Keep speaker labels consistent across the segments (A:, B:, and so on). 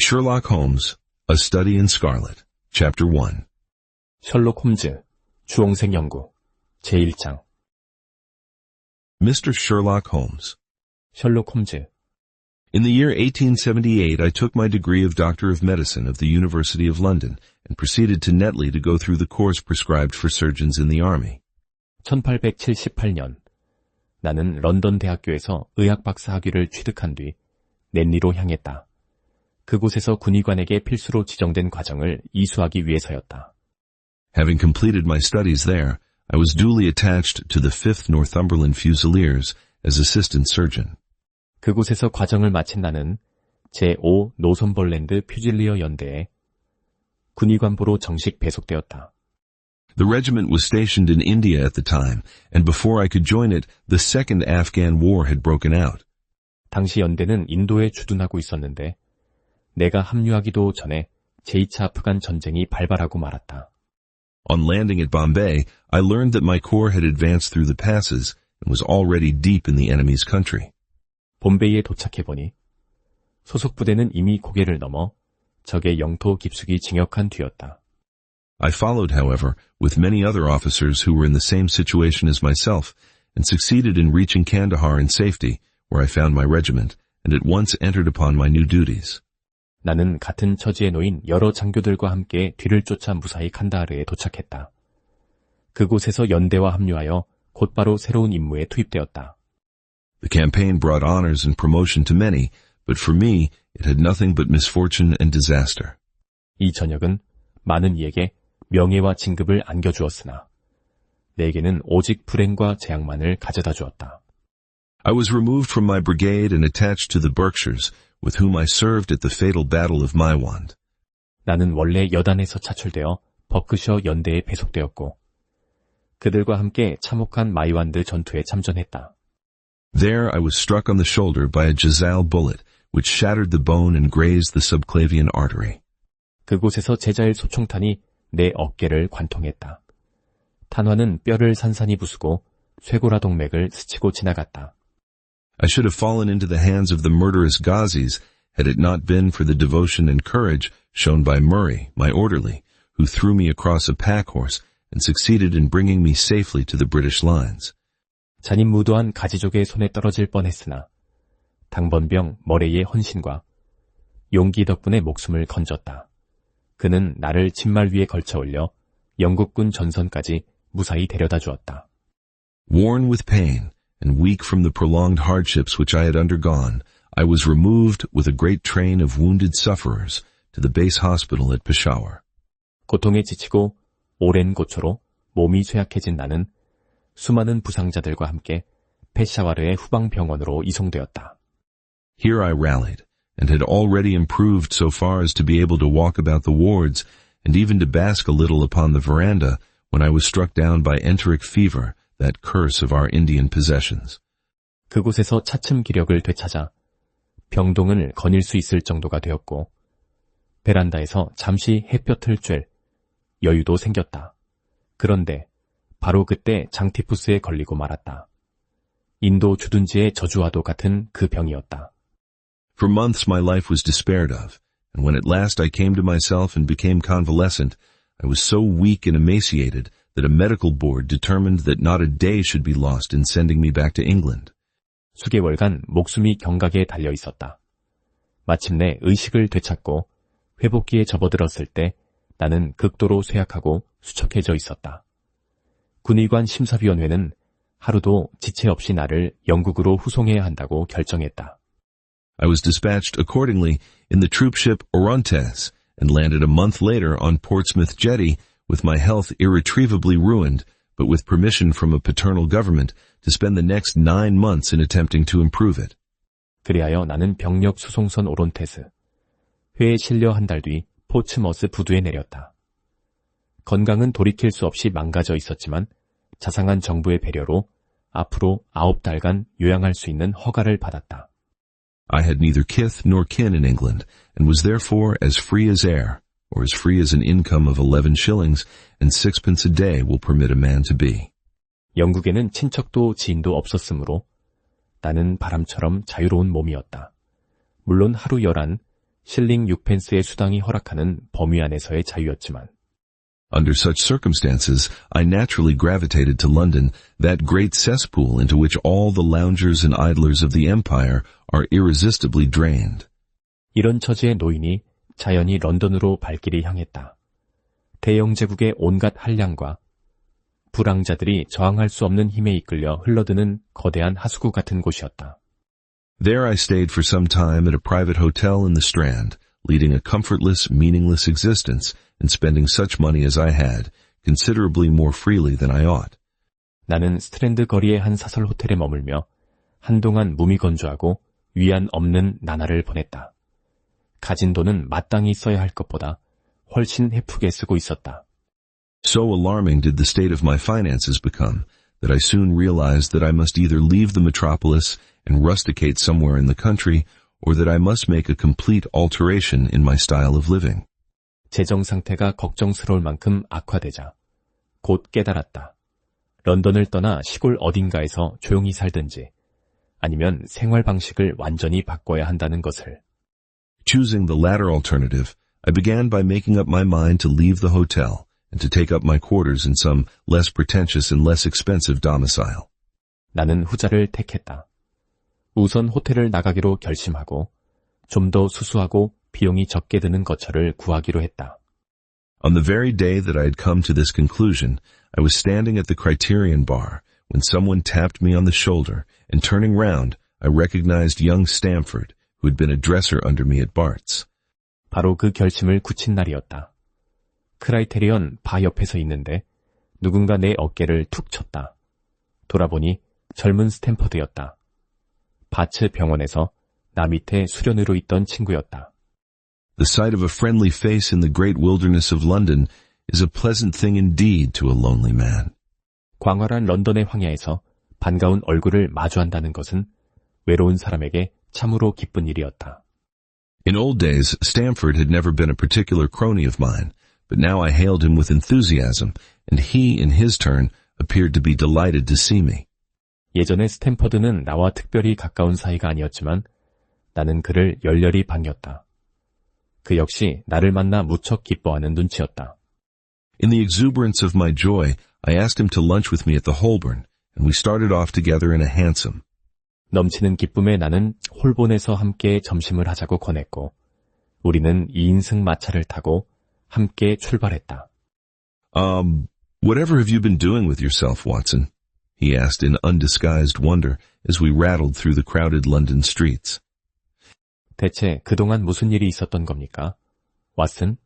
A: Sherlock Holmes, A Study in Scarlet, Chapter 1.
B: 셜록 홈즈, 주홍색 연구, 제1장.
A: Mr. Sherlock Holmes.
B: 셜록 홈즈.
A: In the year 1878, I took my degree of Doctor of Medicine of the University of London and proceeded to Netley to go through the course prescribed for surgeons in the army.
B: 1878년, 나는 런던 대학교에서 의학 박사 학위를 취득한 뒤 넷리로 향했다. 그곳에서 군의관에게 필수로 지정된 과정을 이수하기 위해서였다.
A: Having completed my studies there, I was duly attached to the 5th Northumberland Fusiliers as assistant surgeon.
B: 그곳에서 과정을 마친 나는 제5 노선벌랜드 퓨질리어 연대에 군의관부로 정식 배속되었다.
A: The regiment was stationed in India at the time, and before I could join it, the Second Afghan War had broken out.
B: 당시 연대는 인도에 주둔하고 있었는데 내가 합류하기도 전에 제2차 아프간 전쟁이 발발하고 말았다.
A: On landing at Bombay, I learned that my corps had advanced through the passes and was already deep in the enemy's country.
B: 봄베이에 도착해보니 소속 부대는 이미 고개를 넘어 적의 영토 깊숙이 진격한 뒤였다.
A: I followed, however, with many other officers who were in the same situation as myself, and succeeded in reaching Kandahar in safety, where I found my regiment, and at once entered upon my new duties.
B: 나는 같은 처지에 놓인 여러 장교들과 함께 뒤를 쫓아 무사히 칸다하르에 도착했다. 그곳에서 연대와 합류하여 곧바로 새로운 임무에 투입되었다.
A: The campaign brought honors and promotion to many, but for me, it had nothing but misfortune and disaster.
B: 이 전역은 많은 이에게 명예와 진급을 안겨주었으나 내게는 오직 불행과 재앙만을 가져다 주었다.
A: I was removed from my brigade and attached to the Berkshires, with whom I served at the fatal battle of Maiwand.
B: 나는 원래 여단에서 차출되어 버크셔 연대에 배속되었고 그들과 함께 참혹한 마이완드 전투에 참전했다.
A: There I was struck on the shoulder by a Jazal bullet, which shattered the bone and grazed the subclavian artery.
B: 그곳에서 제자일 소총탄이 내 어깨를 관통했다. 탄환은 뼈를 산산이 부수고 쇄골화 동맥을 스치고 지나갔다.
A: I should have fallen into the hands of the murderous Ghazis had it not been for the devotion and courage shown by Murray, my orderly, who threw me across a pack horse and succeeded in bringing me safely to the British lines.
B: 잔인무도한 가지족의 손에 떨어질 뻔했으나 당번병 머레이의 헌신과 용기 덕분에 목숨을 건졌다. 그는 나를 진말 위에 걸쳐 올려 영국군 전선까지 무사히 데려다 주었다.
A: Worn with pain and weak from the prolonged hardships which I had undergone, I was removed with a great train of wounded sufferers to the base hospital at Peshawar.
B: 고통에 지치고 오랜 고초로 몸이 쇠약해진 나는 수많은 부상자들과 함께 페샤와르의 후방병원으로 이송되었다.
A: Here I rallied, and had already improved so far as to be able to walk about the wards, and even to bask a little upon the veranda, when I was struck down by enteric fever, that curse of our Indian possessions.
B: 그곳에서 차츰 기력을 되찾아 병동을 거닐 수 있을 정도가 되었고 베란다에서 잠시 햇볕을 쬐 여유도 생겼다. 그런데 바로 그때 장티푸스에 걸리고 말았다. 인도 주둔지의 저주와도 같은 그 병이었다.
A: For months my life was despaired of, and when at last I came to myself and became convalescent, I was so weak and emaciated that a medical board determined that not a day should be lost in sending me back to England.
B: 수개월간 목숨이 경각에 달려 있었다. 마침내 의식을 되찾고 회복기에 접어들었을 때 나는 극도로 쇠약하고 수척해져 있었다. 군의관 심사위원회는 하루도 지체 없이 나를 영국으로 후송해야 한다고 결정했다.
A: I was dispatched accordingly in the troop ship Orontes and landed a month later on Portsmouth Jetty with my health irretrievably ruined, but with permission from a paternal government to spend the next 9 months in attempting to improve it.
B: 그리하여 나는 병력 수송선 오론테스, 회에 실려 한 달 뒤 포츠머스 부두에 내렸다. 건강은 돌이킬 수 없이 망가져 있었지만 자상한 정부의 배려로 앞으로 9달간 요양할 수 있는 허가를 받았다.
A: I had neither kith nor kin in England, and was therefore as free as air, or as free as an income of 11 shillings and 6pence a day will permit a man to be.
B: 영국에는 친척도 지인도 없었으므로 나는 바람처럼 자유로운 몸이었다. 물론 하루 11, 실링 6펜스의 수당이 허락하는 범위 안에서의 자유였지만
A: Under such circumstances, I naturally gravitated to London, that great cesspool into which all the loungers and idlers of the empire are irresistibly drained.
B: 이런 처지의 노인이 자연히 런던으로 발길이 향했다. 대영 제국의 온갖 한량과 불황자들이 저항할 수 없는 힘에 이끌려 흘러드는 거대한 하수구 같은 곳이었다.
A: There I stayed for some time at a private hotel in the Strand, leading a comfortless, meaningless existence and spending such money as I had, considerably more freely than I ought.
B: 나는 스트랜드 거리의 한 사설 호텔에 머물며 한동안 무미건조하고 위안 없는 나날을 보냈다. 가진 돈은 마땅히 써야 할 것보다 훨씬 헤프게 쓰고 있었다.
A: So alarming did the state of my finances become, that I soon realized that I must either leave the metropolis and rusticate somewhere in the country, or that I must make a complete alteration in my style of living.
B: 재정 상태가 걱정스러울 만큼 악화되자 곧 깨달았다. 런던을 떠나 시골 어딘가에서 조용히 살든지 아니면 생활 방식을 완전히 바꿔야 한다는 것을.
A: Choosing the latter alternative, I began by making up my mind to leave the hotel and to take up my quarters in some less pretentious and less expensive domicile.
B: 나는 후자를 택했다. 우선 호텔을 나가기로 결심하고 좀 더 수수하고 비용이 적게 드는 거처를 구하기로 했다.
A: On the very day that I had come to this conclusion, I was standing at the Criterion bar when someone tapped me on the shoulder, and turning round, I recognized young Stamford, who had been a dresser under me at Bart's.
B: 바로 그 결심을 굳힌 날이었다. 크라이테리언 바 옆에 서 있는데 누군가 내 어깨를 툭 쳤다. 돌아보니 젊은 스탠퍼드였다. 바츠 병원에서 나 밑에 수련으로 있던 친구였다.
A: The sight of a friendly face in the great wilderness of London is a pleasant thing indeed to a lonely man.
B: 광활한 런던의 황야에서 반가운 얼굴을 마주한다는 것은 외로운 사람에게 참으로 기쁜 일이었다.
A: In old days, Stamford had never been a particular crony of mine, but now I hailed him with enthusiasm, and he, in his turn, appeared to be delighted to see me.
B: 예전에 스탠퍼드는 나와 특별히 가까운 사이가 아니었지만 나는 그를 열렬히 반겼다. 그 역시 나를 만나 무척 기뻐하는 눈치였다.
A: In the exuberance of my joy, I asked him to lunch with me at the Holborn, and we started off together in a hansom.
B: 넘치는 기쁨에 나는 홀본에서 함께 점심을 하자고 권했고 우리는 2인승 마차를 타고 함께 출발했다.
A: Whatever have you been doing with yourself, Watson? He asked in undisguised wonder as we rattled through the crowded London streets.
B: 대체 그동안 무슨 일이 있었던 겁니까? 왓슨?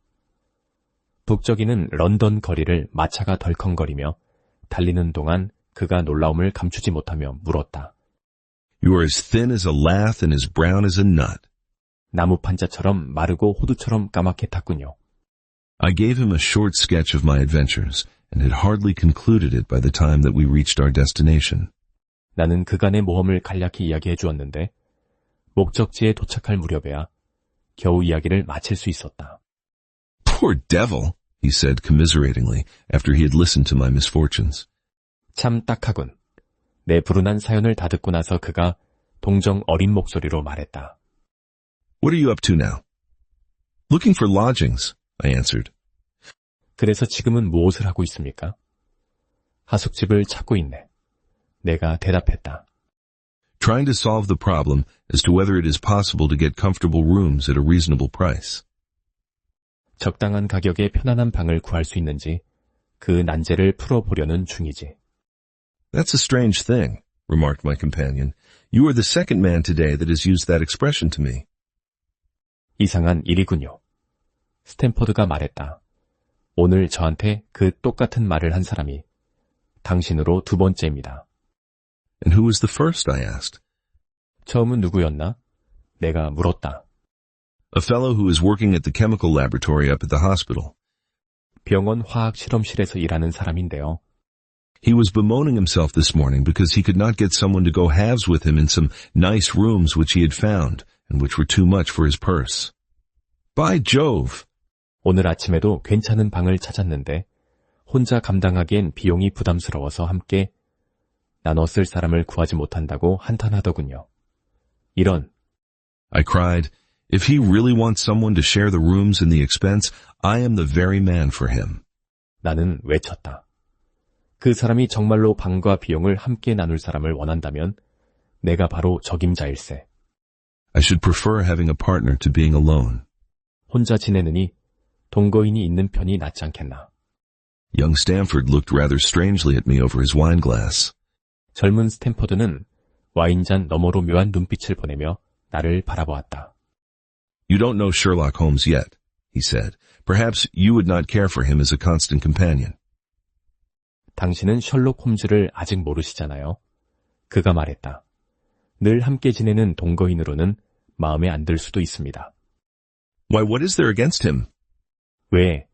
B: 북적이는 런던 거리를 마차가 덜컹거리며 달리는 동안 그가 놀라움을 감추지 못하며 물었다.
A: You are as thin as a lath and as brown as a nut.
B: 나무 판자처럼 마르고 호두처럼 까맣게 탔군요.
A: I gave him a short sketch of my adventures and had hardly concluded it by the time that we reached our destination.
B: 나는 그간의 모험을 간략히 이야기해 주었는데 목적지에 도착할 무렵에야 겨우 이야기를 마칠 수 있었다.
A: Poor devil, he said commiseratingly after he had listened to my misfortunes.
B: 참 딱하군. 내 불운한 사연을 다 듣고 나서 그가 동정 어린 목소리로 말했다.
A: What are you up to now? Looking for lodgings, I answered.
B: 그래서 지금은 무엇을 하고 있습니까? 하숙집을 찾고 있네. 내가 대답했다.
A: Trying to solve the problem as to whether it is possible to get comfortable rooms at a reasonable price.
B: 적당한 가격에 편안한 방을 구할 수 있는지 그 난제를 풀어보려는 중이지.
A: That's a strange thing, remarked my companion. You are the second man today that has used that expression to me.
B: 이상한 일이군요. 스탠퍼드가 말했다. 오늘 저한테 그 똑같은 말을 한 사람이 당신으로 두 번째입니다.
A: And who was the first, I asked.
B: 처음은 누구였나? 내가 물었다.
A: A fellow who is working at the chemical laboratory up at the hospital.
B: 병원 화학 실험실에서 일하는 사람인데요.
A: He was bemoaning himself this morning because he could not get someone to go halves with him in some nice rooms which he had found and which were too much for his purse. By Jove!
B: 오늘 아침에도 괜찮은 방을 찾았는데 혼자 감당하기엔 비용이 부담스러워서 함께 나눠 쓸 사람을 구하지 못한다고 한탄하더군요. 이런.
A: I cried, If he really wants someone to share the rooms and the expense, I am the very man for him.
B: 나는 외쳤다. 그 사람이 정말로 방과 비용을 함께 나눌 사람을 원한다면 내가 바로 적임자일세.
A: I should prefer having a partner to being alone.
B: 혼자 지내느니 동거인이 있는 편이 낫지 않겠나.
A: Young Stamford looked rather strangely at me over his wine glass.
B: 젊은 스탠퍼드는 와인잔 너머로 묘한 눈빛을 보내며 나를 바라보았다.
A: You don't know Sherlock Holmes yet, he said. Perhaps you would not care for him as a constant companion.
B: 당신은 셜록 홈즈를 아직 모르시잖아요. 그가 말했다. 늘 함께 지내는 동거인으로는 마음에 안 들 수도 있습니다.
A: Why, what is there against him?
B: 왜?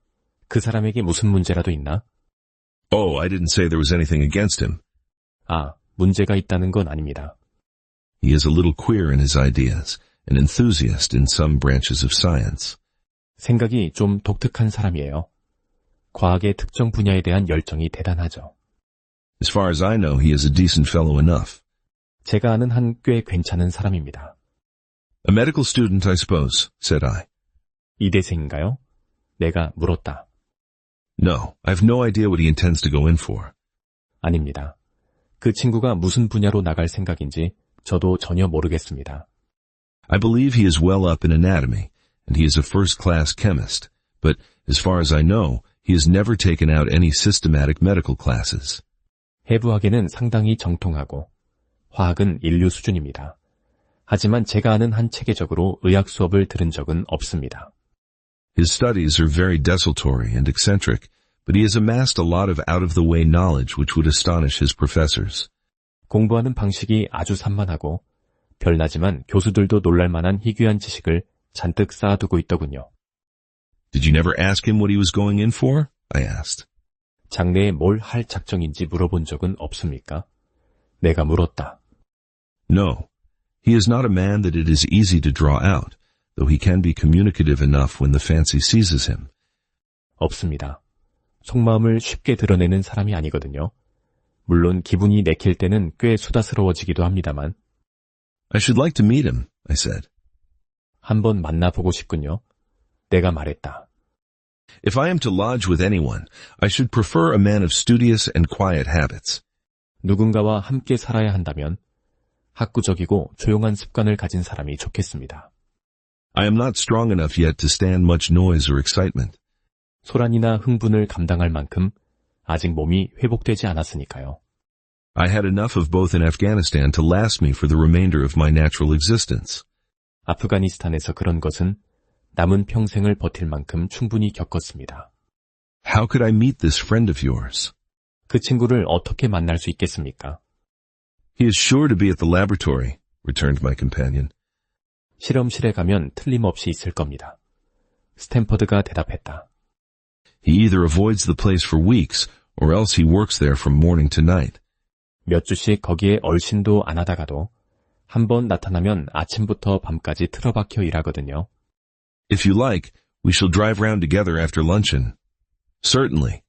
B: 그 사람에게 무슨 문제라도 있나?
A: Oh, I didn't say there was anything against him.
B: 아, 문제가 있다는 건 아닙니다.
A: He is a little queer in his ideas, an enthusiast in some branches of science.
B: 생각이 좀 독특한 사람이에요. 과학의 특정 분야에 대한 열정이 대단하죠.
A: As far as I know, he is a decent fellow enough.
B: 제가 아는 한 꽤 괜찮은 사람입니다.
A: A medical student, I suppose, said I.
B: 이대생인가요? 내가 물었다.
A: No, I have no idea what he intends to go in for.
B: 아닙니다. 그 친구가 무슨 분야로 나갈 생각인지 저도 전혀 모르겠습니다.
A: I believe he is well up in anatomy, and he is a first-class chemist, but as far as I know, he has never taken out any systematic medical classes.
B: 해부학에는 상당히 정통하고 화학은 인류 수준입니다. 하지만 제가 아는 한 체계적으로 의학 수업을 들은 적은 없습니다.
A: His studies are very desultory and eccentric, but he has amassed a lot of out-of-the-way knowledge which would astonish his professors.
B: 공부하는 방식이 아주 산만하고 별나지만 교수들도 놀랄만한 희귀한 지식을 잔뜩 쌓아두고 있더군요.
A: Did you never ask him what he was going in for? I asked.
B: 장래에 뭘 할 작정인지 물어본 적은 없습니까? 내가 물었다.
A: No. He is not a man that it is easy to draw out, though he can be communicative enough when the fancy seizes him.
B: 없습니다. 속마음을 쉽게 드러내는 사람이 아니거든요. 물론 기분이 내킬 때는 꽤 수다스러워지기도 합니다만.
A: I should like to meet him, I said.
B: 한번 만나보고 싶군요. 내가 말했다.
A: If I am to lodge with anyone, I should prefer a man of studious and quiet habits.
B: 누군가와 함께 살아야 한다면 학구적이고 조용한 습관을 가진 사람이 좋겠습니다.
A: I am not strong enough yet to stand much noise or excitement.
B: 소란이나 흥분을 감당할 만큼 아직 몸이 회복되지 않았으니까요.
A: I had enough of both in Afghanistan to last me for the remainder of my natural existence.
B: 아프가니스탄에서 그런 것은 남은 평생을 버틸 만큼 충분히 겪었습니다.
A: How could I meet this friend of yours?
B: 그 친구를 어떻게 만날 수 있겠습니까?
A: He is sure to be at the laboratory, returned my companion.
B: 실험실에 가면 틀림없이 있을 겁니다. 스탠퍼드가 대답했다.
A: He either avoids the place for weeks, or else he works there from morning to night.
B: 몇 주씩 거기에 얼씬도 안 하다가도 한 번 나타나면 아침부터 밤까지 틀어박혀 일하거든요.
A: If you like, we shall drive round together after luncheon. Certainly.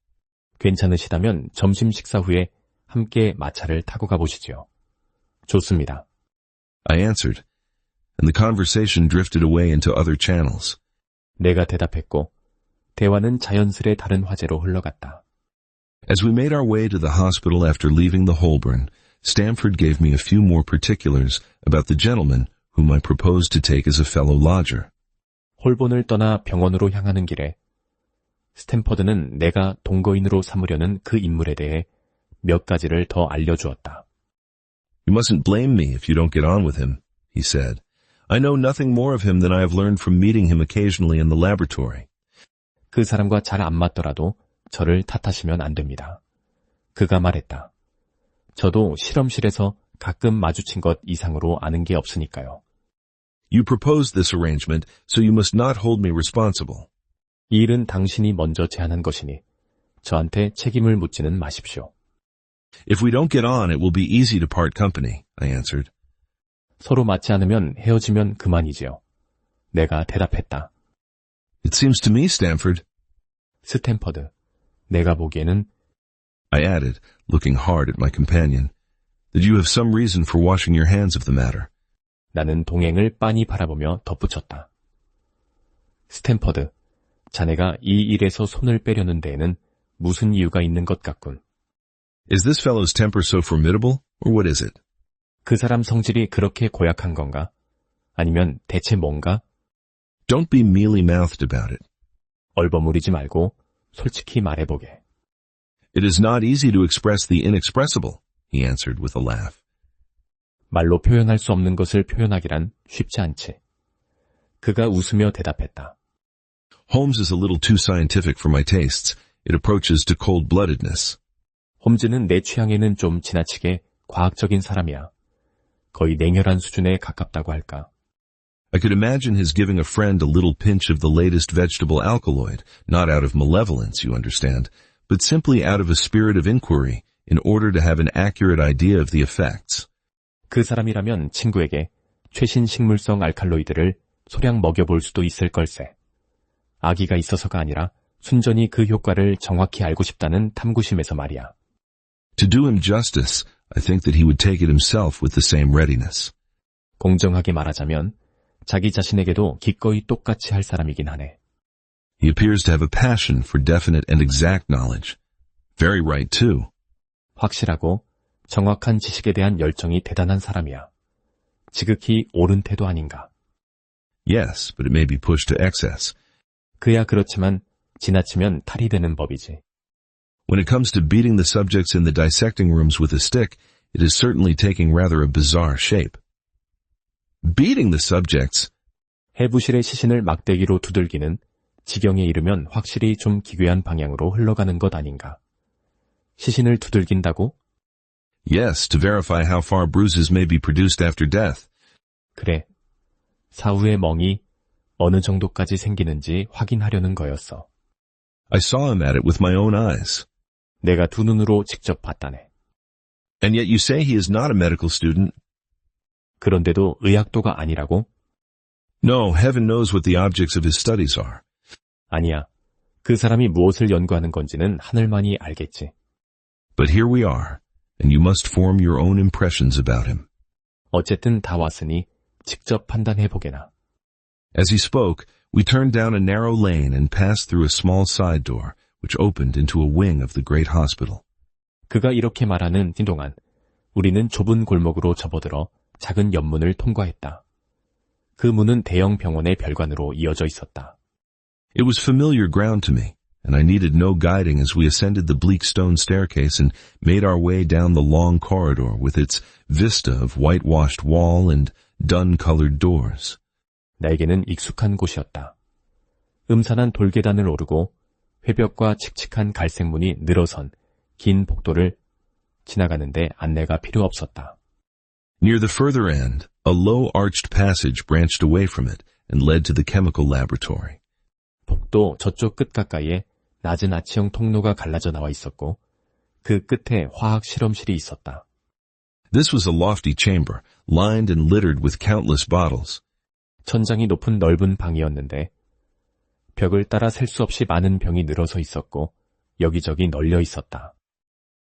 B: 괜찮으시다면 점심 식사 후에 함께 마차를 타고 가보시죠. 좋습니다.
A: I answered, and the conversation drifted away into other channels.
B: 내가 대답했고 대화는 자연스레 다른 화제로 흘러갔다.
A: As we made our way to the hospital after leaving the Holborn, Stamford gave me a few more particulars about the gentleman whom I proposed to take as a fellow lodger.
B: 홀본을 떠나 병원으로 향하는 길에 스탠퍼드는 내가 동거인으로 삼으려는 그 인물에 대해 몇 가지를 더 알려주었다.
A: You mustn't blame me if you don't get on with him, he said. I know nothing more of him than I have learned from meeting him occasionally in the laboratory.
B: 그 사람과 잘 안 맞더라도 저를 탓하시면 안 됩니다. 그가 말했다. 저도 실험실에서 가끔 마주친 것 이상으로 아는 게 없으니까요.
A: You proposed this arrangement, so you must not hold me responsible.
B: 이 일은 당신이 먼저 제안한 것이니 저한테 책임을 묻지는 마십시오.
A: If we don't get on, it will be easy to part company, I answered.
B: 서로 맞지 않으면 헤어지면 그만이지요. 내가 대답했다.
A: It seems to me, Stamford.
B: 스탠퍼드, 내가 보기에는
A: I added, looking hard at my companion, that you have some reason for washing your hands of the matter.
B: 나는 동행을 빤히 바라보며 덧붙였다. 스탠퍼드, 자네가 이 일에서 손을 빼려는 데에는 무슨 이유가 있는 것 같군.
A: Is this fellow's temper so formidable, or what is it?
B: 그 사람 성질이 그렇게 고약한 건가? 아니면 대체 뭔가?
A: Don't be mealy-mouthed about it.
B: 얼버무리지 말고 솔직히 말해보게.
A: It is not easy to express the inexpressible, he answered with a laugh.
B: 말로 표현할 수 없는 것을 표현하기란 쉽지 않지. 그가 웃으며 대답했다.
A: Holmes is a little too scientific for my tastes. It approaches to cold-bloodedness.
B: 홈즈는 내 취향에는 좀 지나치게 과학적인 사람이야. 거의 냉혈한 수준에 가깝다고 할까.
A: I could imagine his giving a friend a little pinch of the latest vegetable alkaloid, not out of malevolence, you understand, but simply out of a spirit of inquiry, in order to have an accurate idea of the effects.
B: 그 사람이라면 친구에게 최신 식물성 알칼로이드를 소량 먹여볼 수도 있을 걸세. 아기가 있어서가 아니라 순전히 그 효과를 정확히 알고 싶다는 탐구심에서 말이야.
A: To do him justice, I think that he would take it himself with the same readiness.
B: 공정하게 말하자면 자기 자신에게도 기꺼이 똑같이 할 사람이긴 하네.
A: He appears to have a passion for definite and exact knowledge. Very right, too.
B: 확실하고 정확한 지식에 대한 열정이 대단한 사람이야. 지극히 옳은 태도 아닌가.
A: Yes, but it may be pushed to excess.
B: 그야 그렇지만 지나치면 탈이 되는 법이지.
A: When it comes to beating the subjects in the dissecting rooms with a stick, it is certainly taking rather a bizarre shape. Beating the subjects?
B: 해부실의 시신을 막대기로 두들기는 지경에 이르면 확실히 좀 기괴한 방향으로 흘러가는 것 아닌가. 시신을 두들긴다고?
A: Yes, to verify how far bruises may be produced after death.
B: 그래. 사후의 멍이 어느 정도까지 생기는지 확인하려는 거였어.
A: I saw him at it with my own eyes.
B: 내가 두 눈으로 직접 봤다네.
A: And yet you say he is not a medical student?
B: 그런데도 의학도가 아니라고?
A: No, heaven knows what the objects of his studies are.
B: 아니야. 그 사람이 무엇을 연구하는 건지는 하늘만이 알겠지.
A: But here we are, and you must form your own impressions about him.
B: 어쨌든 다 왔으니 직접 판단해보게나.
A: As he spoke, we turned down a narrow lane and passed through a small side door, which opened into a wing of the great hospital.
B: 그가 이렇게 말하는 동안 우리는 좁은 골목으로 접어들어 작은 옆문을 통과했다. 그 문은 대형 병원의 별관으로 이어져 있었다.
A: It was familiar ground to me, and I needed no guiding as we ascended the bleak stone staircase and made our way down the long corridor with its vista of whitewashed wall and dun-colored doors.
B: 나에게는 익숙한 곳이었다. 음산한 돌계단을 오르고 회벽과 칙칙한 갈색문이 늘어선 긴 복도를 지나가는데 안내가 필요 없었다.
A: Near the further end, a low-arched passage branched away from it and led to the chemical laboratory.
B: 복도 저쪽 끝 가까이에 낮은 아치형 통로가 갈라져 나와 있었고 그 끝에 화학 실험실이 있었다.
A: This was a lofty chamber, lined and littered with countless bottles.
B: 천장이 높은 넓은 방이었는데 벽을 따라 셀 수 없이 많은 병이 늘어서 있었고 여기저기 널려 있었다.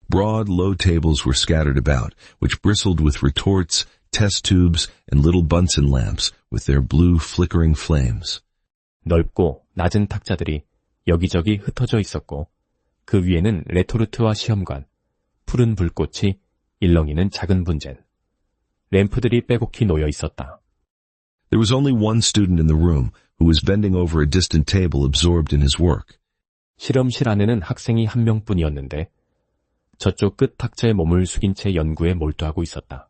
A: Broad, low tables were scattered about, which bristled with retorts, test tubes, and little Bunsen lamps with their blue, flickering flames.
B: 넓고 낮은 탁자들이 여기저기 흩어져 있었고 그 위에는 레토르트와 시험관, 푸른 불꽃이 일렁이는 작은 분젠, 램프들이 빼곡히 놓여 있었다.
A: There was only one student in the room who was bending over a distant table absorbed in his work.
B: 실험실 안에는 학생이 한 명뿐이었는데 저쪽 끝 탁자에 몸을 숙인 채 연구에 몰두하고 있었다.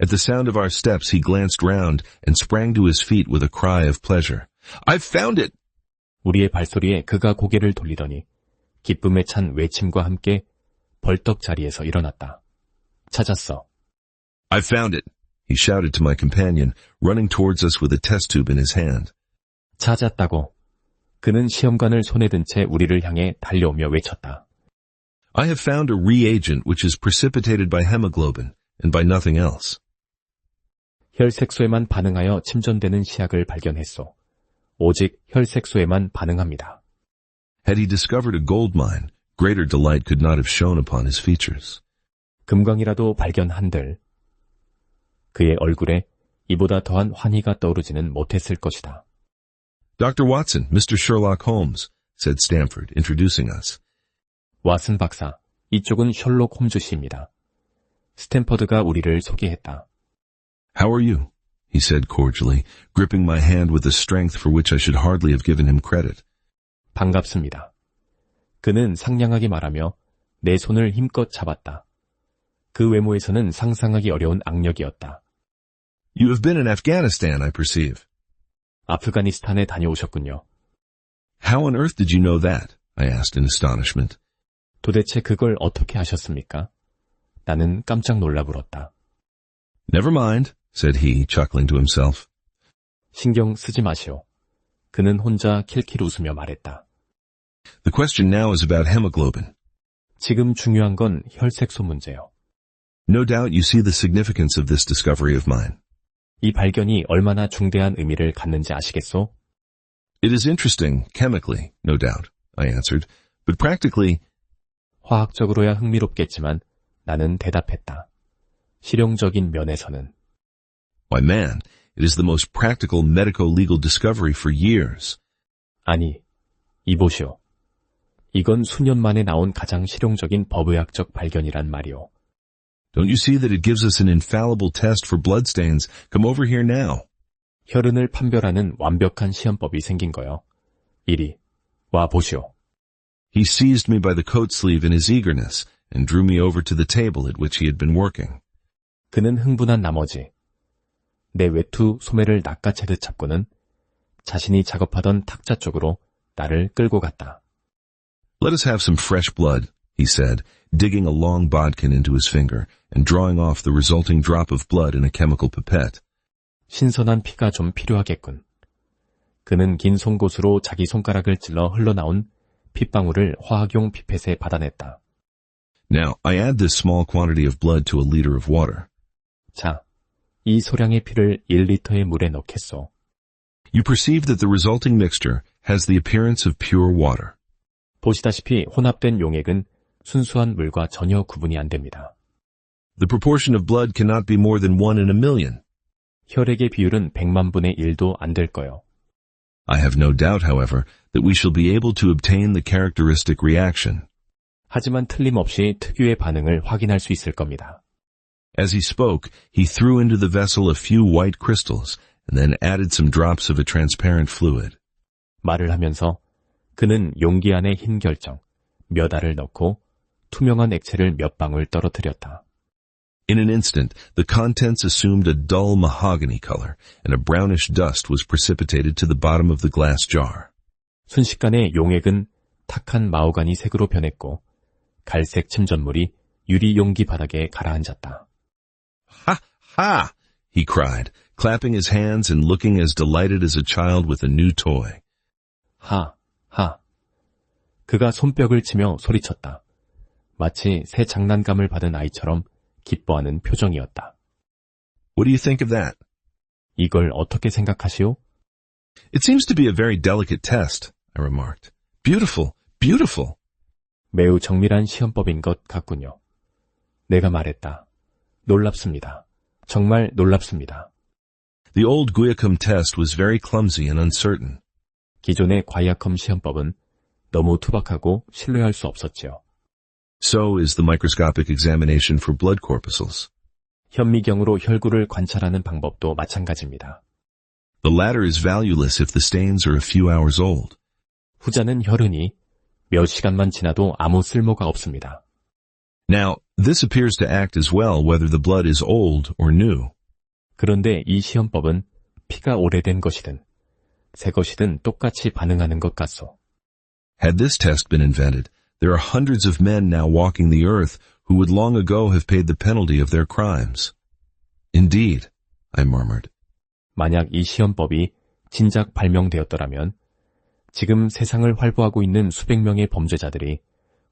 A: At the sound of our steps, he glanced round and sprang to his feet with a cry of pleasure. I've found it!
B: 우리의 발소리에 그가 고개를 돌리더니 기쁨에 찬 외침과 함께 벌떡 자리에서 일어났다. 찾았어.
A: I've found it! He shouted to my companion, running towards us with a test tube in his hand.
B: 찾았다고. 그는 시험관을 손에 든 채 우리를 향해 달려오며 외쳤다.
A: I have found a reagent which is precipitated by hemoglobin and by nothing else.
B: 혈색소에만 반응하여 침전되는 시약을 발견했소. 오직 혈색소에만 반응합니다.
A: Had he discovered a gold mine, greater delight could not have shone upon his features.
B: 금광이라도 발견한들 그의 얼굴에 이보다 더한 환희가 떠오르지는 못했을 것이다.
A: Dr. Watson, Mr. Sherlock Holmes, said Stamford, introducing us.
B: 왓슨 박사, 이쪽은 셜록 홈즈 씨입니다. 스탠퍼드가 우리를 소개했다.
A: How are you? He said cordially, gripping my hand with a strength for which I should hardly have given him credit.
B: 반갑습니다. 그는 상냥하게 말하며 내 손을 힘껏 잡았다. 그 외모에서는 상상하기 어려운 악력이었다.
A: You have been in Afghanistan, I perceive.
B: 아프가니스탄에 다녀오셨군요.
A: How on earth did you know that? I asked in astonishment.
B: 도대체 그걸 어떻게 하셨습니까? 나는 깜짝 놀라 물었다.
A: Never mind, said he, chuckling to himself.
B: 신경 쓰지 마시오. 그는 혼자 킬킬 웃으며 말했다.
A: The question now is about hemoglobin.
B: 지금 중요한 건 혈색소 문제요.
A: No doubt you see the significance of this discovery of mine.
B: 이 발견이 얼마나 중대한 의미를 갖는지 아시겠소?
A: It is interesting, chemically, no doubt, I answered, but practically...
B: 화학적으로야 흥미롭겠지만 나는 대답했다. 실용적인 면에서는.
A: Why man, it is the most practical medico-legal discovery for years.
B: 아니, 이보시오. 이건 수년 만에 나온 가장 실용적인 법의학적 발견이란 말이오.
A: Don't you see that it gives us an infallible test for bloodstains? Come over here now.
B: 혈흔을 판별하는 완벽한 시험법이 생긴 거요. 이리, 와 보시오.
A: He seized me by the coat sleeve in his eagerness and drew me over to the table at which he had been working.
B: 그는 흥분한 나머지 내 외투 소매를 낚아채듯 잡고는 자신이 작업하던 탁자 쪽으로 나를 끌고 갔다.
A: Let us have some fresh blood, he said, digging a long bodkin into his finger and drawing off the resulting drop of blood in a chemical pipette.
B: 신선한 피가 좀 필요하겠군. 그는 긴 송곳으로 자기 손가락을 찔러 흘러나온 핏방울을 화학용 피펫에 받아냈다.
A: Now, I add this small quantity of blood to a liter of water.
B: 자, 이 소량의 피를 1리터의 물에 넣겠소.
A: You perceive that the resulting mixture has the appearance of pure water.
B: 보시다시피 혼합된 용액은 순수한 물과 전혀 구분이 안 됩니다.
A: The proportion of blood cannot be more than 1 in a million.
B: 혈액의 비율은 100만 분의 1도 안 될 거요.
A: I have no doubt, however, that we shall be able to obtain the characteristic reaction.
B: 하지만 틀림없이 특유의 반응을 확인할 수 있을 겁니다.
A: As he spoke, he threw into the vessel a few white crystals and then added some drops of a transparent fluid.
B: 말을 하면서 그는 용기 안에 흰 결정, 몇 알을 넣고 투명한 액체를 몇 방울 떨어뜨렸다.
A: In an instant, the contents assumed a dull mahogany color, and a brownish dust was precipitated to the bottom of the glass jar.
B: 순식간에 용액은 탁한 마호가니 색으로 변했고 갈색 침전물이 유리 용기 바닥에 가라앉았다.
A: Ha! Ha! He cried, clapping his hands and looking as delighted as a child with a new toy.
B: 하! 하! 그가 손뼉을 치며 소리쳤다. 마치 새 장난감을 받은 아이처럼 기뻐하는 표정이었다.
A: What do you think of that?
B: 이걸 어떻게 생각하시오?
A: It seems to be a very delicate test, I remarked. Beautiful, beautiful.
B: 매우 정밀한 시험법인 것 같군요. 내가 말했다. 놀랍습니다. 정말 놀랍습니다.
A: The old Guiacum test was very clumsy and uncertain.
B: 기존의 과이아컴 시험법은 너무 투박하고 신뢰할 수 없었지요.
A: So is the microscopic examination for blood corpuscles.
B: 현미경으로 혈구를 관찰하는 방법도 마찬가지입니다.
A: The latter is valueless if the stains are a few hours old.
B: 후자는 혈흔이 몇 시간만 지나도 아무 쓸모가 없습니다.
A: Now, this appears to act as well whether the blood is old or new.
B: 그런데 이 시험법은 피가 오래된 것이든 새 것이든 똑같이 반응하는 것 같소.
A: Had this test been invented, there are hundreds of men now walking the earth who would long ago have paid the penalty of their crimes. Indeed, I murmured.
B: 만약 이 시험법이 진작 발명되었더라면 지금 세상을 활보하고 있는 수백 명의 범죄자들이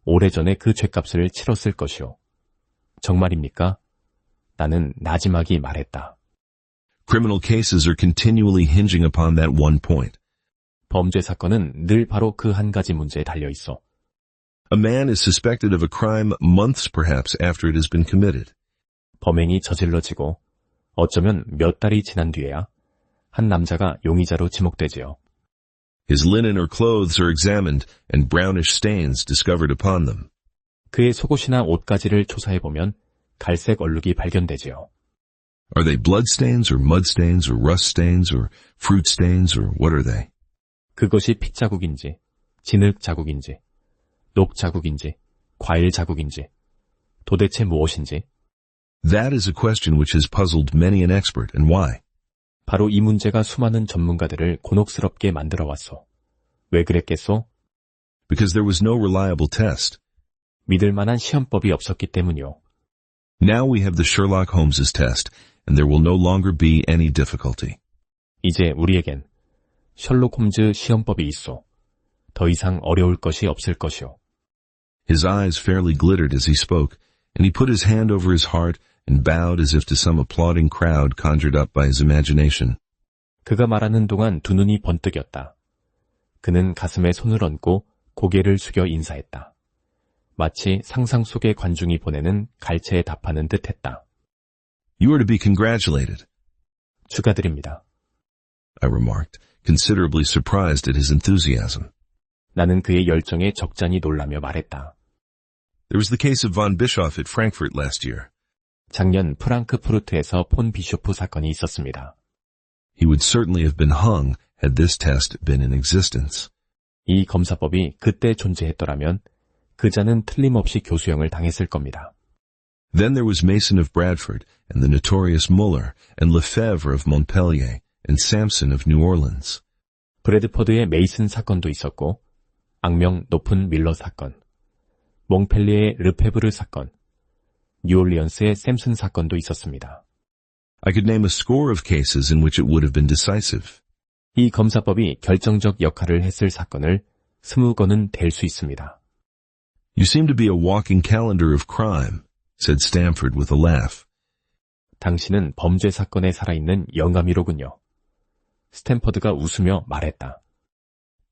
B: 오래전에 그 죗값을 치렀을 것이오. 정말입니까? 나는 나지막이 말했다.
A: Criminal cases are continually hinging upon that one point.
B: 범죄 사건은 늘 바로 그 한 가지 문제에 달려 있어.
A: A man is suspected of a crime months perhaps after it has been committed.
B: 범행이 저질러지고 어쩌면 몇 달이 지난 뒤에야 한 남자가 용의자로 지목되지요.
A: His linen or clothes are examined and brownish stains discovered upon them.
B: 그의 속옷이나 옷가지를 조사해보면 갈색 얼룩이 발견되지요.
A: Are they blood stains or mud stains or rust stains or fruit stains or what are they?
B: 그것이 피 자국인지, 진흙 자국인지, 녹 자국인지, 과일 자국인지, 도대체 무엇인지?
A: That is a question which has puzzled many an expert, and why?
B: 바로 이 문제가 수많은 전문가들을 곤혹스럽게 만들어 왔소. 왜 그랬겠소?
A: Because there was no reliable test.
B: 믿을 만한 시험법이 없었기 때문이요.
A: Now we have the Sherlock Holmes' test, and there will no longer be any difficulty.
B: 이제 우리에겐 셜록 홈즈 시험법이 있소. 더 이상 어려울 것이 없을 것이요.
A: His eyes fairly glittered as he spoke, and he put his hand over his heart and bowed as if to some applauding crowd conjured up by his imagination.
B: 그가 말하는 동안 두 눈이 번뜩였다. 그는 가슴에 손을 얹고 고개를 숙여 인사했다. 마치 상상 속의 관중이 보내는 갈채에 답하는 듯 했다.
A: You are to be congratulated,
B: 축하드립니다.
A: I remarked, considerably surprised at his enthusiasm.
B: 나는 그의 열정에 적잖이 놀라며 말했다.
A: There was the case of von Bischoff at Frankfurt last year.
B: 작년 프랑크푸르트에서 폰 비쇼프 사건이 있었습니다.
A: He would certainly have been hung had this test been in existence.
B: 이 검사법이 그때 존재했더라면 그자는 틀림없이 교수형을 당했을 겁니다.
A: Then there was Mason of Bradford, and the notorious Muller, and Lefebvre of Montpellier, and Sampson of New Orleans.
B: 브래드퍼드의 메이슨 사건도 있었고, 악명 높은 밀러 사건, 몽펠리에의 르페브르 사건, 뉴올리언스의 샘슨 사건도 있었습니다.
A: I could name a score of cases in which it would have been decisive.
B: 이 검사법이 결정적 역할을 했을 사건을 20건은 될 수 있습니다.
A: You seem to be a walking calendar of crime, said Stamford with a laugh.
B: 당신은 범죄 사건에 살아있는 영감이로군요. 스탠퍼드가 웃으며 말했다.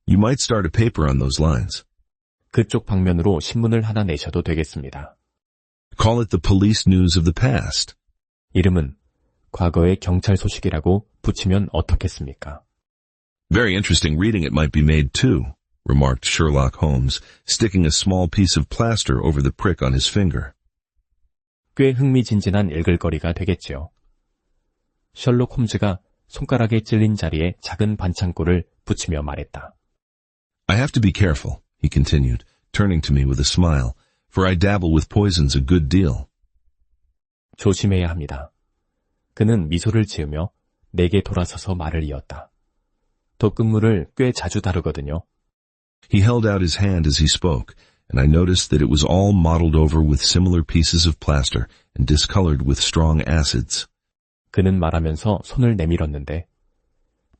A: You might start a paper on those lines.
B: 그쪽 방면으로 신문을 하나 내셔도 되겠습니다.
A: Call it the police news of the past.
B: 이름은 과거의 경찰 소식이라고 붙이면 어떻겠습니까?
A: Very interesting reading it might be made too, remarked Sherlock Holmes, sticking a small piece of plaster over the prick on his finger.
B: 꽤 흥미진진한 읽을거리가 되겠지요. 셜록 홈즈가 손가락에 찔린 자리에 작은 반창고를 붙이며 말했다.
A: I have to be careful, he continued, turning to me with a smile, for I dabble with poisons a good deal.
B: 조심해야 합니다. 그는 미소를 지으며 내게 돌아서서 말을 이었다. 독극물을 꽤 자주 다루거든요.
A: He held out his hand as he spoke, and I noticed that it was all mottled over with similar pieces of plaster and discolored with strong acids.
B: 그는 말하면서 손을 내밀었는데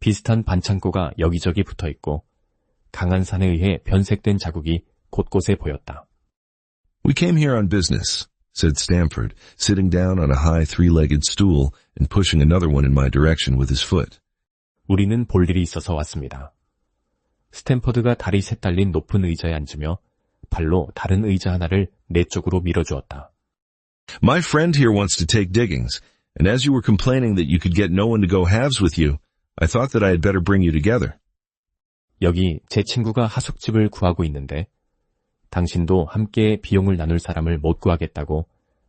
B: 비슷한 반창고가 여기저기 붙어있고 강한 산에 의해 변색된 자국이 곳곳에 보였다.
A: We came here on business, said Stamford, sitting down on a high three-legged stool and pushing another one in my direction with his foot.
B: 우리는 볼 일이 있어서 왔습니다. 스탠퍼드가 다리 셋 달린 높은 의자에 앉으며 발로 다른 의자 하나를 내 쪽으로 밀어주었다.
A: My friend here wants to take diggings, and as you were complaining that you could get no one to go halves with you, I thought that I had better bring you together.
B: 여기 제 친구가 하숙집을 구하고 있는데 당신도 함께 비용을 나눌 사람을 못 구하겠다고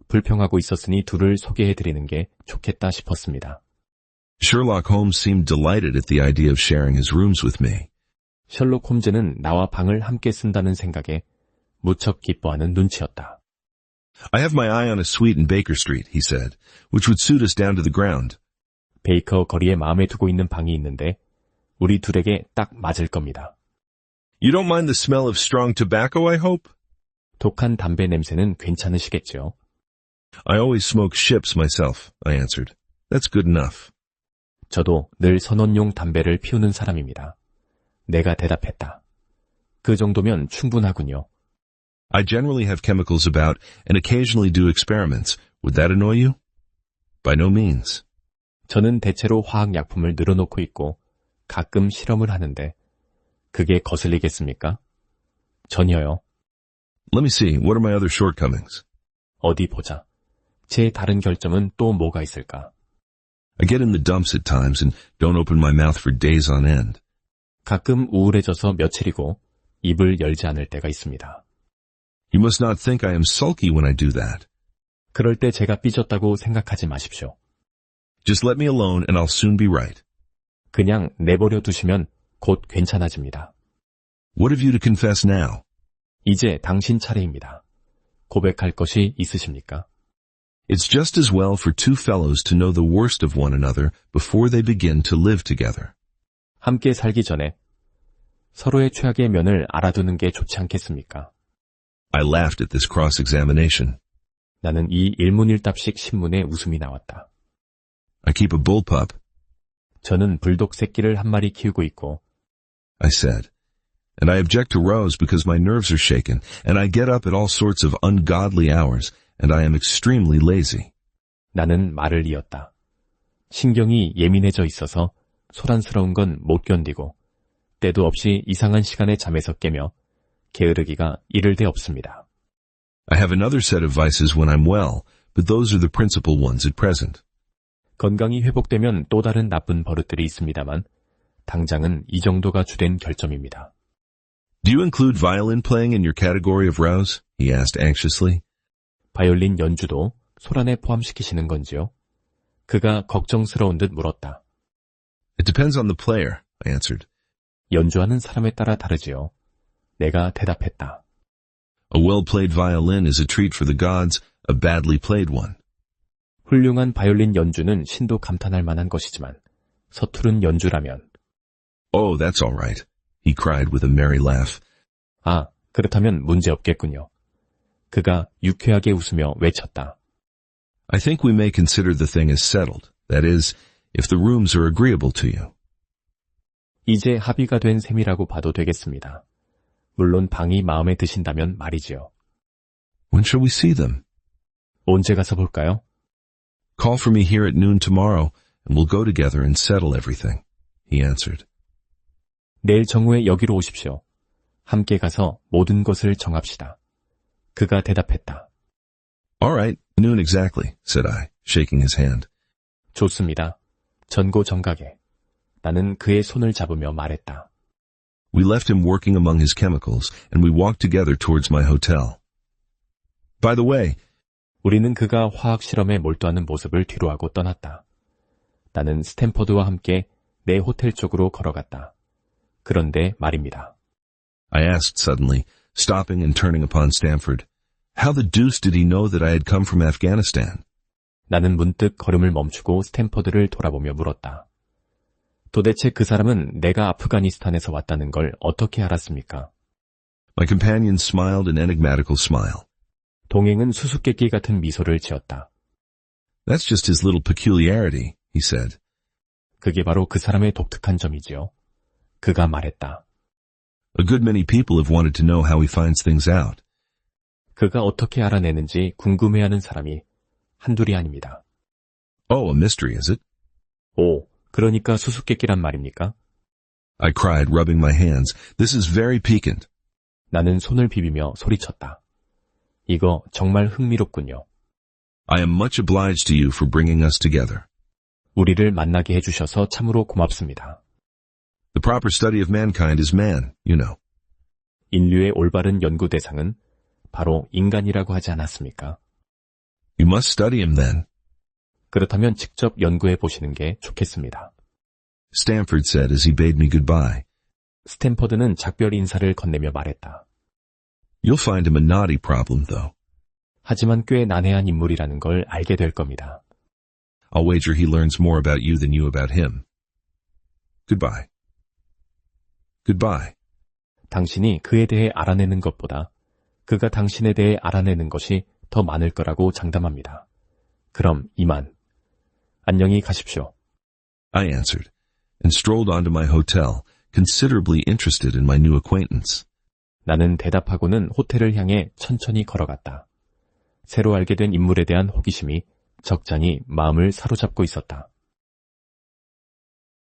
B: 불평하고 있었으니 둘을 소개해드리는 게 좋겠다 싶었습니다.
A: Sherlock Holmes seemed delighted at the idea of sharing his rooms with me.
B: 셜록 홈즈는 나와 방을 함께 쓴다는 생각에 무척 기뻐하는 눈치였다.
A: I have my eye on a suite in Baker Street, he said, which would suit us down to the ground.
B: 베이커 거리에 마음에 두고 있는 방이 있는데 우리 둘에게 딱 맞을 겁니다.
A: You don't mind the smell of strong tobacco, I hope?
B: 독한 담배 냄새는 괜찮으시겠죠?
A: I always smoke ships myself, I answered. That's good enough.
B: 저도 늘 선원용 담배를 피우는 사람입니다. 내가 대답했다. 그 정도면 충분하군요.
A: I generally have chemicals about and occasionally do experiments. Would that annoy you? By no means.
B: 저는 대체로 화학약품을 늘어놓고 있고 가끔 실험을 하는데 그게 거슬리겠습니까? 전혀요.
A: Let me see, what are my other shortcomings?
B: 어디 보자. 제 다른 결점은 또 뭐가 있을까?
A: I get in the dumps at times and don't open my mouth for days on end.
B: 가끔 우울해져서 며칠이고 입을 열지 않을 때가 있습니다.
A: You must not think I am sulky when I do that.
B: 그럴 때 제가 삐졌다고 생각하지 마십시오.
A: Just let me alone and I'll soon be right.
B: 그냥 내버려 두시면 곧 괜찮아집니다.
A: What have you to confess now?
B: 이제 당신 차례입니다. 고백할 것이 있으십니까?
A: It's just as well for two fellows to know the worst of one another before they begin to live together.
B: 함께 살기 전에 서로의 최악의 면을 알아두는 게 좋지 않겠습니까?
A: I laughed at this cross-examination.
B: 나는 이 일문일답식 신문에 웃음이 나왔다.
A: I keep a bullpup,
B: 저는 불독 새끼를 한 마리 키우고 있고,
A: I said, and I object to rows because my nerves are shaken, and I get up at all sorts of ungodly hours, and I am extremely lazy.
B: 나는 말을 이었다. 신경이 예민해져 있어서 소란스러운 건 못 견디고, 때도 없이 이상한 시간에 잠에서 깨며 게으르기가 이를 데 없습니다.
A: I have another set of vices when I'm well, but those are the principal ones at present.
B: 건강이 회복되면 또 다른 나쁜 버릇들이 있습니다만 당장은 이 정도가 주된 결점입니다.
A: Do you include violin playing in your category of rows? He asked anxiously.
B: 바이올린 연주도 소란에 포함시키시는 건지요? 그가 걱정스러운 듯 물었다.
A: It depends on the player, I answered.
B: 연주하는 사람에 따라 다르지요. 내가 대답했다.
A: A well-played violin is a treat for the gods, a badly played one.
B: 훌륭한 바이올린 연주는 신도 감탄할 만한 것이지만 서투른 연주라면
A: Oh, that's all right, he cried with a merry laugh.
B: 아, 그렇다면 문제없겠군요. 그가 유쾌하게 웃으며 외쳤다.
A: I think we may consider the thing as settled. That is, if the rooms are agreeable to you.
B: 이제 합의가 된 셈이라고 봐도 되겠습니다. 물론 방이 마음에 드신다면 말이지요.
A: When shall we see them?
B: 언제 가서 볼까요?
A: Call for me here at noon tomorrow, and we'll go together and settle everything, he answered.
B: 내일 정오에 여기로 오십시오. 함께 가서 모든 것을 정합시다. 그가 대답했다.
A: All right, noon exactly, said I, shaking his hand.
B: 좋습니다. 전고정각에. 나는 그의 손을 잡으며 말했다.
A: We left him working among his chemicals, and we walked together towards my hotel. By the way,
B: 우리는 그가 화학 실험에 몰두하는 모습을 뒤로하고 떠났다. 나는 스탠퍼드와 함께 내 호텔 쪽으로 걸어갔다. 그런데 말입니다.
A: I asked suddenly, stopping and turning upon Stanford, how the deuce did he know that I had come from Afghanistan?
B: 나는 문득 걸음을 멈추고 스탠퍼드를 돌아보며 물었다. 도대체 그 사람은 내가 아프가니스탄에서 왔다는 걸 어떻게 알았습니까?
A: My companion smiled an enigmatical smile.
B: 동행은 수수께끼 같은 미소를 지었다.
A: That's just his little peculiarity, he said.
B: 그게 바로 그 사람의 독특한 점이지요. 그가 말했다.
A: A good many people have wanted to know how he finds things out.
B: 그가 어떻게 알아내는지 궁금해하는 사람이 한둘이 아닙니다.
A: Oh, a mystery, is it?
B: 오, 그러니까 수수께끼란 말입니까?
A: I cried, rubbing my hands. This is very piquant.
B: 나는 손을 비비며 소리쳤다. 이거 정말 흥미롭군요.
A: I am much obliged to you for bringing us together.
B: 우리를 만나게 해주셔서 참으로 고맙습니다.
A: The proper study of mankind is man, you know.
B: 인류의 올바른 연구 대상은 바로 인간이라고 하지 않았습니까?
A: You must study him then.
B: 그렇다면 직접 연구해 보시는 게 좋겠습니다.
A: Stanford said as he bade me goodbye.
B: 스탠퍼드는 작별 인사를 건네며 말했다.
A: You'll find him a knotty problem, though.
B: 하지만 꽤 난해한 인물이라는 걸 알게 될 겁니다.
A: I'll wager he learns more about you than you about him. Goodbye. Goodbye.
B: 당신이 그에 대해 알아내는 것보다 그가 당신에 대해 알아내는 것이 더 많을 거라고 장담합니다. 그럼 이만. 안녕히 가십시오.
A: I answered, and strolled on to my hotel, considerably interested in my new acquaintance.
B: 나는 대답하고는 호텔을 향해 천천히 걸어갔다. 새로 알게 된 인물에 대한 호기심이 적잖이 마음을 사로잡고 있었다.